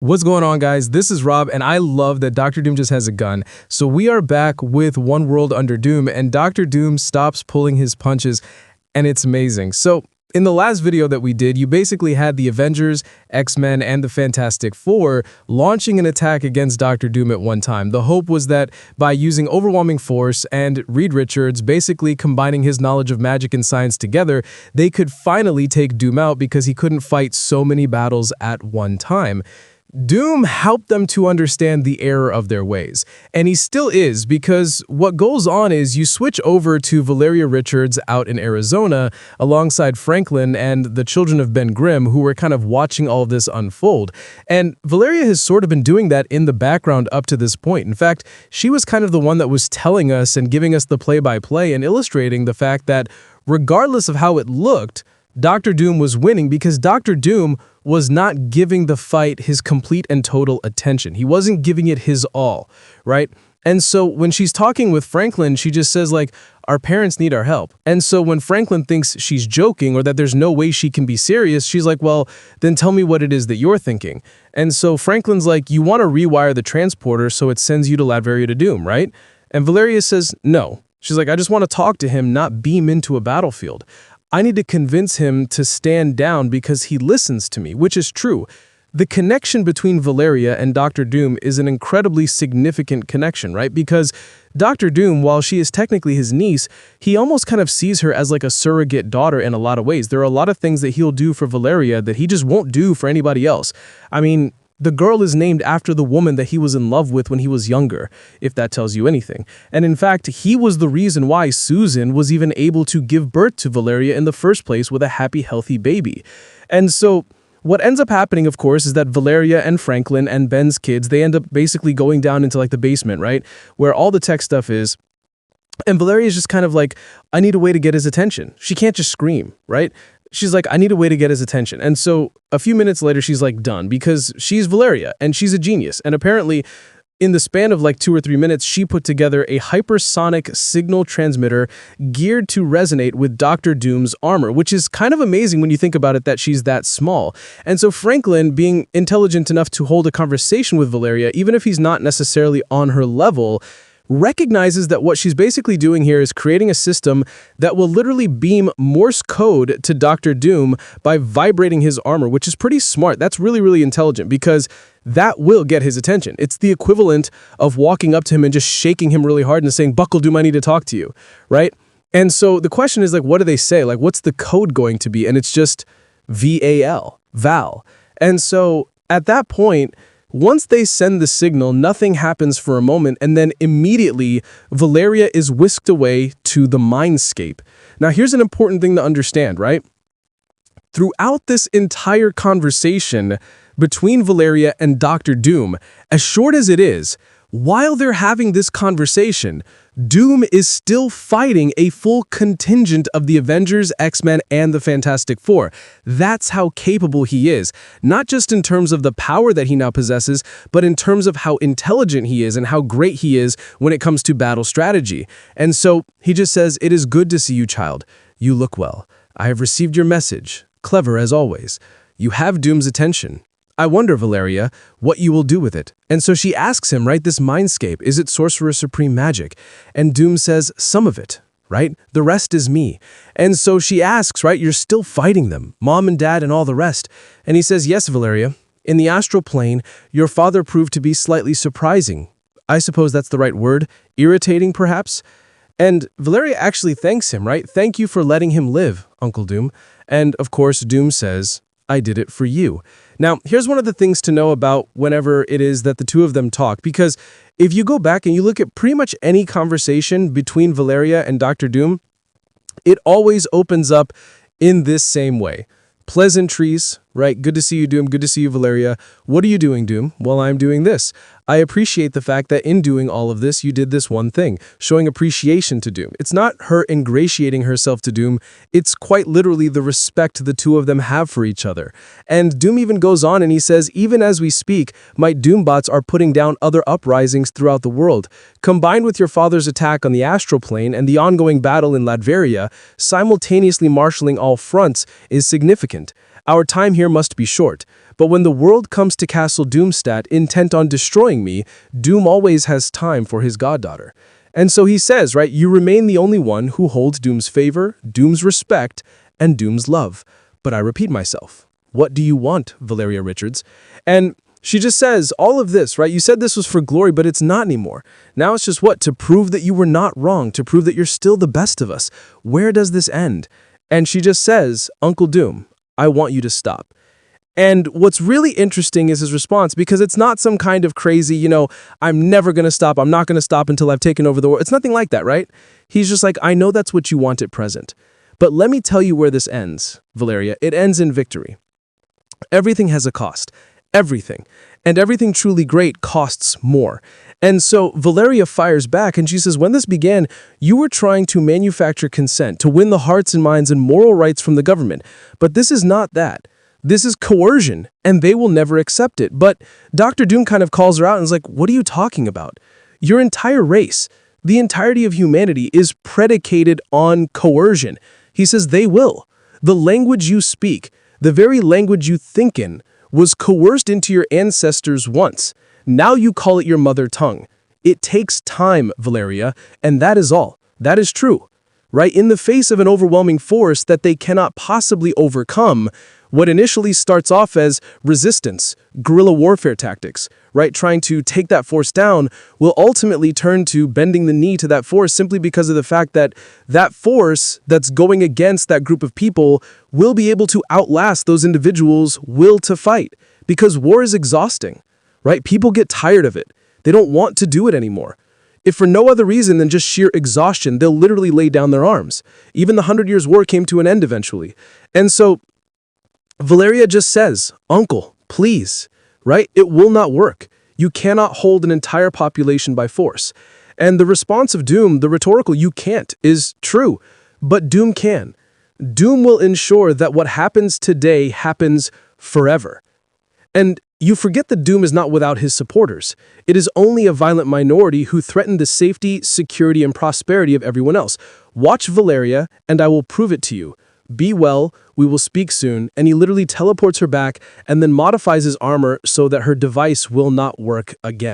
What's going on, guys? This is Rob, and I love that Doctor Doom just has a gun. So we are back with One World Under Doom, and Doctor Doom stops pulling his punches, and it's amazing. So in the last video that we did, you basically had the Avengers, X-Men, and the Fantastic Four launching an attack against Doctor Doom at one time. The hope was that by using overwhelming force and Reed Richards basically combining his knowledge of magic and science together, they could finally take Doom out because he couldn't fight so many battles at one time. Doom helped them to understand the error of their ways, and he still is, because what goes on is you switch over to Valeria Richards out in Arizona alongside Franklin and the children of Ben Grimm, who were kind of watching all of this unfold. And Valeria has sort of been doing that in the background up to this point. In fact, she was kind of the one that was telling us and giving us the play-by-play and illustrating the fact that regardless of how it looked, Doctor Doom was winning because Doctor Doom was not giving the fight his complete and total attention. He wasn't giving it his all, right? And so when she's talking with Franklin, she just says, like, our parents need our help. And so when Franklin thinks she's joking or that there's no way she can be serious, she's like, well, then tell me what it is that you're thinking. And so Franklin's like, you want to rewire the transporter so it sends you to Latveria to Doom, right? And Valeria says, no. She's like, I just want to talk to him, not beam into a battlefield. I need to convince him to stand down because he listens to me, which is true. The connection between Valeria and Doctor Doom is an incredibly significant connection, right? Because Doctor Doom, while she is technically his niece, he almost kind of sees her as like a surrogate daughter in a lot of ways. There are a lot of things that he'll do for Valeria that he just won't do for anybody else. I mean, the girl is named after the woman that he was in love with when he was younger, if that tells you anything. And in fact, he was the reason why Susan was even able to give birth to Valeria in the first place with a happy, healthy baby. And so what ends up happening, of course, is that Valeria and Franklin and Ben's kids, they end up basically going down into like the basement, right? Where all the tech stuff is. And Valeria is just kind of like, I need a way to get his attention. She can't just scream, right? She's like, I need a way to get his attention. And so a few minutes later, she's like, done, because she's Valeria and she's a genius. And apparently in the span of like 2 or 3 minutes, she put together a hypersonic signal transmitter geared to resonate with Doctor Doom's armor, which is kind of amazing when you think about it that she's that small. And so Franklin, being intelligent enough to hold a conversation with Valeria, even if he's not necessarily on her level, recognizes that what she's basically doing here is creating a system that will literally beam Morse code to Doctor Doom by vibrating his armor, which is pretty smart. That's really, really intelligent because that will get his attention. It's the equivalent of walking up to him and just shaking him really hard and saying, buckle, Doom, I need to talk to you, right? And so the question is, like, what do they say? Like, what's the code going to be? And it's just VAL, Val. And so at that point, once they send the signal, nothing happens for a moment, and then immediately Valeria is whisked away to the mindscape. Now, here's an important thing to understand, right? Throughout this entire conversation between Valeria and Doctor Doom, as short as it is, while they're having this conversation, Doom is still fighting a full contingent of the Avengers, X-Men, and the Fantastic Four. That's how capable he is, not just in terms of the power that he now possesses, but in terms of how intelligent he is and how great he is when it comes to battle strategy. And so he just says, "It is good to see you, child. You look well. I have received your message. Clever as always. You have Doom's attention. I wonder, Valeria, what you will do with it." And so she asks him, right, this mindscape, is it Sorcerer Supreme magic? And Doom says, some of it, right? The rest is me. And so she asks, right, you're still fighting them, mom and dad and all the rest. And he says, yes, Valeria. In the astral plane, your father proved to be slightly surprising. I suppose that's the right word. Irritating, perhaps? And Valeria actually thanks him, right? Thank you for letting him live, Uncle Doom. And of course, Doom says, I did it for you. Now, here's one of the things to know about whenever it is that the two of them talk, because if you go back and you look at pretty much any conversation between Valeria and Doctor Doom, it always opens up in this same way. Pleasantries, right? Good to see you, Doom. Good to see you, Valeria. What are you doing, Doom? Well, I'm doing this. I appreciate the fact that in doing all of this, you did this one thing, showing appreciation to Doom. It's not her ingratiating herself to Doom. It's quite literally the respect the two of them have for each other. And Doom even goes on and he says, even as we speak, my Doombots are putting down other uprisings throughout the world. Combined with your father's attack on the astral plane and the ongoing battle in Latveria, simultaneously marshalling all fronts is significant. Our time here must be short. But when the world comes to Castle Doomstadt intent on destroying me, Doom always has time for his goddaughter. And so he says, right, you remain the only one who holds Doom's favor, Doom's respect, and Doom's love. But I repeat myself. What do you want, Valeria Richards? And she just says all of this, right? You said this was for glory, but it's not anymore. Now it's just what? To prove that you were not wrong, to prove that you're still the best of us. Where does this end? And she just says, Uncle Doom, I want you to stop. And what's really interesting is his response, because it's not some kind of crazy, I'm never going to stop. I'm not going to stop until I've taken over the world. It's nothing like that, right? He's just like, I know that's what you want at present. But let me tell you where this ends, Valeria. It ends in victory. Everything has a cost. Everything. And everything truly great costs more. And so Valeria fires back and she says, when this began, you were trying to manufacture consent, to win the hearts and minds and moral rights from the government. But this is not that. This is coercion, and they will never accept it. But Dr. Doom kind of calls her out and is like, what are you talking about? Your entire race, the entirety of humanity is predicated on coercion. He says they will. The language you speak, the very language you think in, was coerced into your ancestors once. Now you call it your mother tongue. It takes time, Valeria, and that is all. That is true. Right? In the face of an overwhelming force that they cannot possibly overcome, what initially starts off as resistance, guerrilla warfare tactics, right? Trying to take that force down will ultimately turn to bending the knee to that force simply because of the fact that that force that's going against that group of people will be able to outlast those individuals' will to fight. Because war is exhausting, right? People get tired of it. They don't want to do it anymore. If for no other reason than just sheer exhaustion, they'll literally lay down their arms. Even the 100 Years' War came to an end eventually. And so Valeria just says, Uncle, please, right? It will not work. You cannot hold an entire population by force. And the response of Doom, the rhetorical "you can't," is true, but Doom can. Doom will ensure that what happens today happens forever. And you forget that Doom is not without his supporters. It is only a violent minority who threaten the safety, security, and prosperity of everyone else. Watch Valeria, and I will prove it to you. Be well, we will speak soon, and he literally teleports her back and then modifies his armor so that her device will not work again.